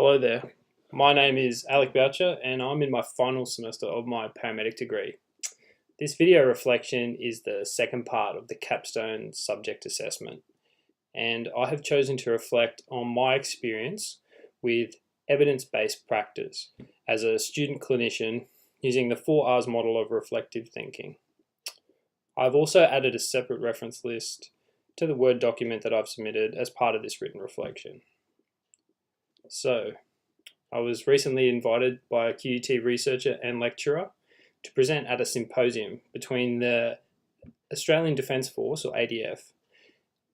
Hello there. My name is ALEC BourchIer and I'm in my final semester of my paramedic degree. This video reflection is the second part of the capstone subject assessment, and I have chosen to reflect on my experience with evidence-based practice as a student clinician using the 4Rs model of reflective thinking. I've also added a separate reference list to the Word document that I've submitted as part of this written reflection. So, I was recently invited by a QUT researcher and lecturer to present at a symposium between the Australian Defence Force, or ADF,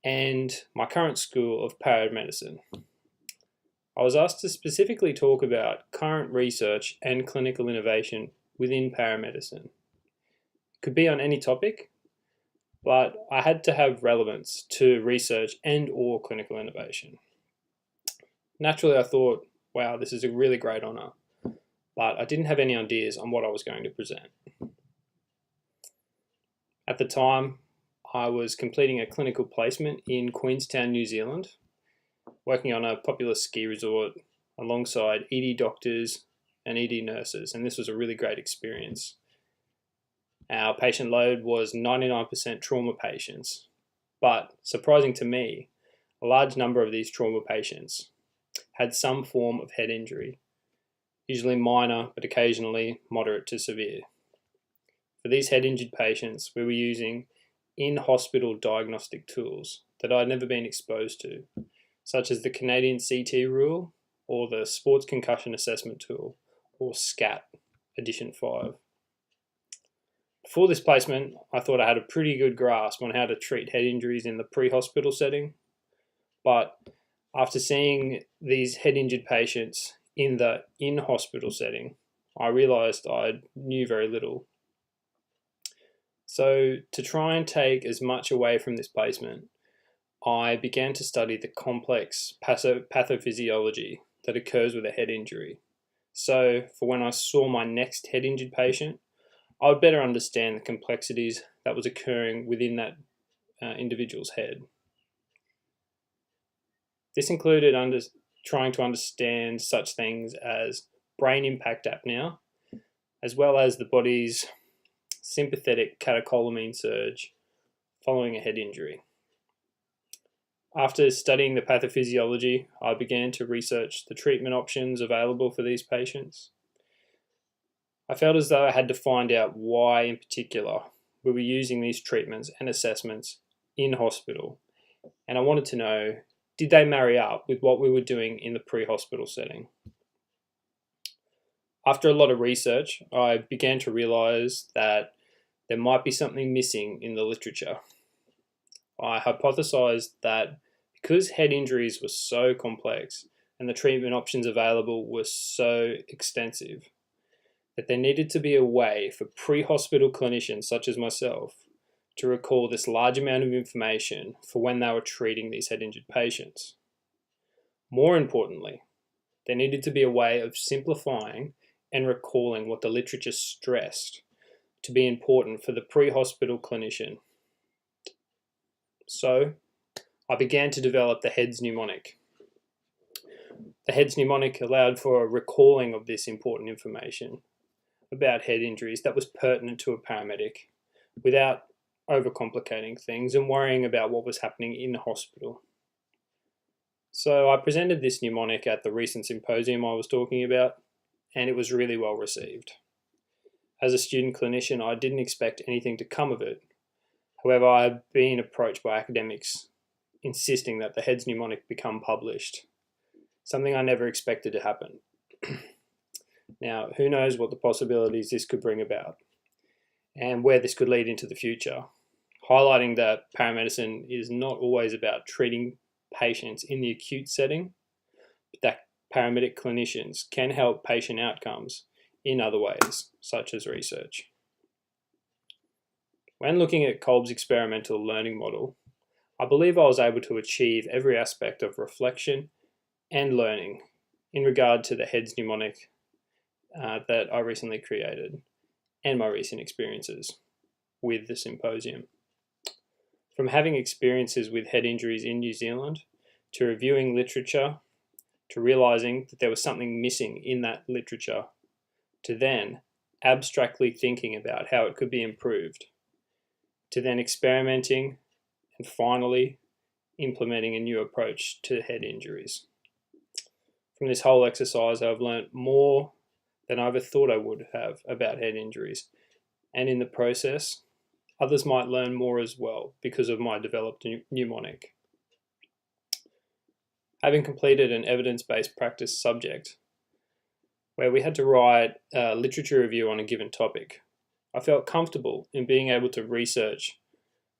and my current school of paramedicine. I was asked to specifically talk about current research and clinical innovation within paramedicine. It could be on any topic, but I had to have relevance to research and/or clinical innovation. Naturally, I thought, wow, this is a really great honour, but I didn't have any ideas on what I was going to present. At the time, I was completing a clinical placement in Queenstown, New Zealand, working on a popular ski resort alongside ED doctors and ED nurses, and this was a really great experience. Our patient load was 99% trauma patients, but surprising to me, a large number of these trauma patients had some form of head injury, usually minor but occasionally moderate to severe. For these head injured patients, we were using in-hospital diagnostic tools that I'd never been exposed to, such as the Canadian CT rule or the Sports Concussion Assessment Tool, or SCAT, Edition 5. Before this placement, I thought I had a pretty good grasp on how to treat head injuries in the pre-hospital setting, but after seeing these head injured patients in the in-hospital setting, I realised I knew very little. So to try and take as much away from this placement, I began to study the complex pathophysiology that occurs with a head injury. So for when I saw my next head injured patient, I would better understand the complexities that was occurring within that individual's head. This included trying to understand such things as brain impact apnea, as well as the body's sympathetic catecholamine surge following a head injury. After studying the pathophysiology, I began to research the treatment options available for these patients. I felt as though I had to find out why in particular we were using these treatments and assessments in hospital, and I wanted to know, did they marry up with what we were doing in the pre-hospital setting? After a lot of research, I began to realise that there might be something missing in the literature. I hypothesised that because head injuries were so complex and the treatment options available were so extensive, that there needed to be a way for pre-hospital clinicians such as myself to recall this large amount of information for when they were treating these head injured patients. More importantly, there needed to be a way of simplifying and recalling what the literature stressed to be important for the pre-hospital clinician. So, I began to develop the HEADS mnemonic. The HEADS mnemonic allowed for a recalling of this important information about head injuries that was pertinent to a paramedic without overcomplicating things and worrying about what was happening in the hospital. So I presented this mnemonic at the recent symposium I was talking about, and it was really well received. As a student clinician, I didn't expect anything to come of it. However, I have been approached by academics insisting that the HEADS mnemonic become published, something I never expected to happen. Now, who knows what the possibilities this could bring about and where this could lead into the future, highlighting that paramedicine is not always about treating patients in the acute setting, but that paramedic clinicians can help patient outcomes in other ways, such as research. When looking at Kolb's experimental learning model, I believe I was able to achieve every aspect of reflection and learning in regard to the HEADS mnemonic that I recently created and my recent experiences with the symposium. From having experiences with head injuries in New Zealand to reviewing literature to realizing that there was something missing in that literature, to then abstractly thinking about how it could be improved, to then experimenting, and finally implementing a new approach to head injuries. From this whole exercise, I've learnt more than I ever thought I would have about head injuries, and in the process, others might learn more as well because of my developed mnemonic. Having completed an evidence-based practice subject where we had to write a literature review on a given topic, I felt comfortable in being able to research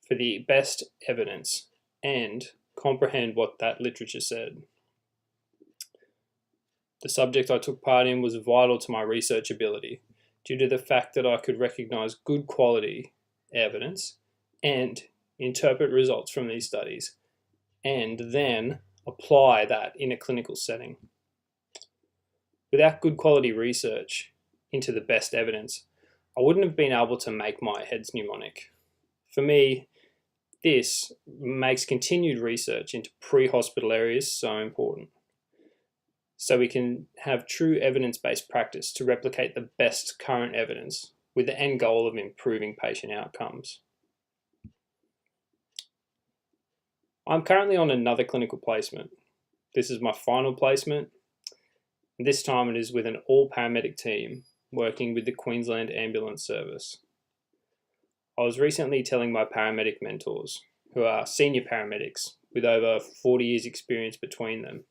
for the best evidence and comprehend what that literature said. The subject I took part in was vital to my research ability due to the fact that I could recognize good quality evidence and interpret results from these studies and then apply that in a clinical setting. Without good quality research into the best evidence, I wouldn't have been able to make my head's mnemonic. For me, this makes continued research into pre-hospital areas so important, so we can have true evidence-based practice to replicate the best current evidence with the end goal of improving patient outcomes. I'm currently on another clinical placement. This is my final placement. This time it is with an all-paramedic team working with the Queensland Ambulance Service. I was recently telling my paramedic mentors, who are senior paramedics with over 40 years experience between them,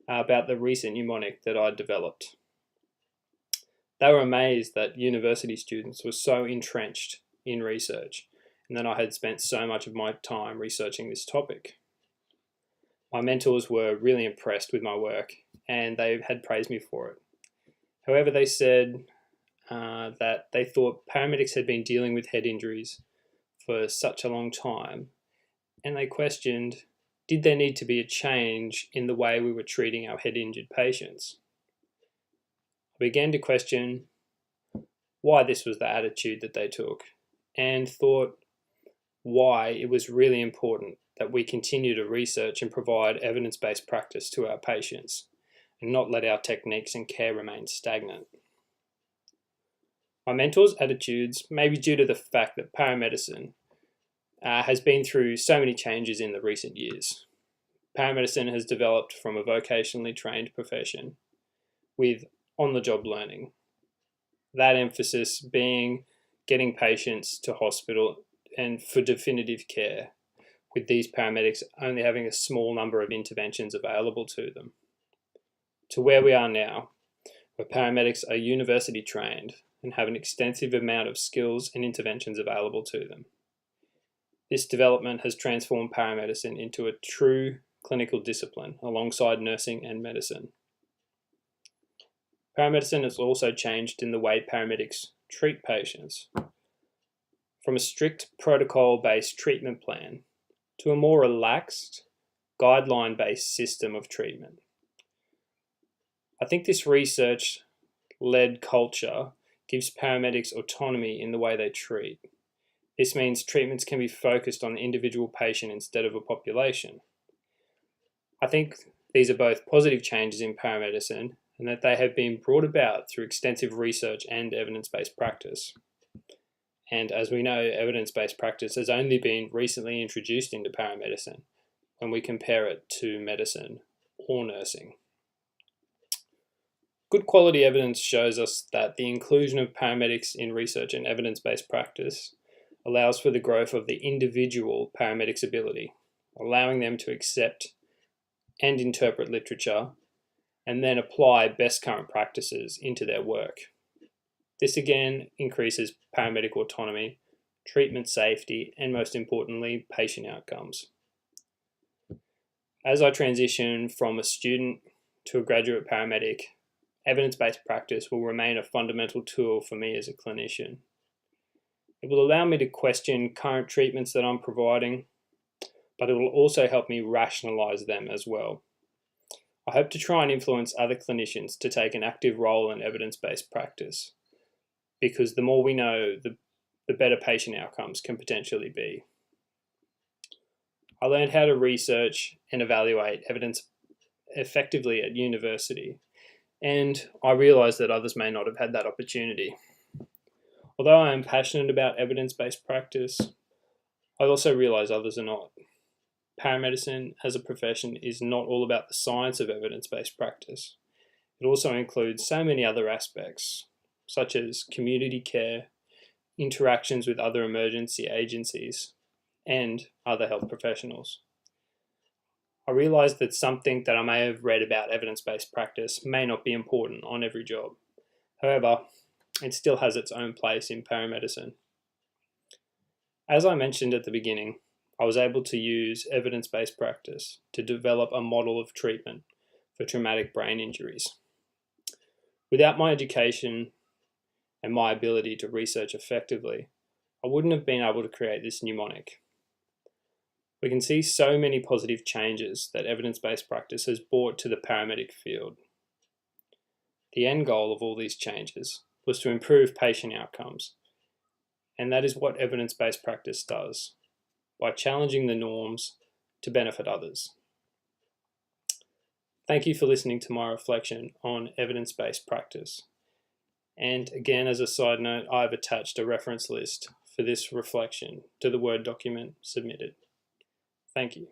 about the recent mnemonic that I developed. They were amazed that university students were so entrenched in research and that I had spent so much of my time researching this topic. My mentors were really impressed with my work and they had praised me for it. However, they said that they thought paramedics had been dealing with head injuries for such a long time, and they questioned, did there need to be a change in the way we were treating our head injured patients? I began to question why this was the attitude that they took and thought why it was really important that we continue to research and provide evidence-based practice to our patients and not let our techniques and care remain stagnant. My mentors' attitudes may be due to the fact that paramedicine has been through so many changes in the recent years. Paramedicine has developed from a vocationally trained profession with on-the-job learning. That emphasis being getting patients to hospital and for definitive care, with these paramedics only having a small number of interventions available to them, to where we are now, where paramedics are university trained and have an extensive amount of skills and interventions available to them. This development has transformed paramedicine into a true clinical discipline alongside nursing and medicine. Paramedicine has also changed in the way paramedics treat patients, from a strict protocol-based treatment plan to a more relaxed, guideline-based system of treatment. I think this research-led culture gives paramedics autonomy in the way they treat. This means treatments can be focused on the individual patient instead of a population. I think these are both positive changes in paramedicine and that they have been brought about through extensive research and evidence-based practice. And as we know, evidence-based practice has only been recently introduced into paramedicine when we compare it to medicine or nursing. Good quality evidence shows us that the inclusion of paramedics in research and evidence-based practice allows for the growth of the individual paramedic's ability, allowing them to accept and interpret literature and then apply best current practices into their work. This again increases paramedic autonomy, treatment safety, and most importantly, patient outcomes. As I transition from a student to a graduate paramedic, evidence-based practice will remain a fundamental tool for me as a clinician. It will allow me to question current treatments that I'm providing, but it will also help me rationalize them as well. I hope to try and influence other clinicians to take an active role in evidence-based practice, because the more we know, the better patient outcomes can potentially be. I learned how to research and evaluate effectively at university, and I realise that others may not have had that opportunity. Although I am passionate about evidence-based practice, I also realise others are not. Paramedicine as a profession is not all about the science of evidence-based practice. It also includes so many other aspects, such as community care, interactions with other emergency agencies, and other health professionals. I realise that something that I may have read about evidence-based practice may not be important on every job. However, it still has its own place in paramedicine. As I mentioned at the beginning, I was able to use evidence-based practice to develop a model of treatment for traumatic brain injuries. Without my education and my ability to research effectively, I wouldn't have been able to create this mnemonic. We can see so many positive changes that evidence-based practice has brought to the paramedic field. The end goal of all these changes was to improve patient outcomes, and that is what evidence-based practice does, by challenging the norms to benefit others. Thank you for listening to my reflection on evidence-based practice. And again, as a side note, I've attached a reference list for this reflection to the Word document submitted. Thank you.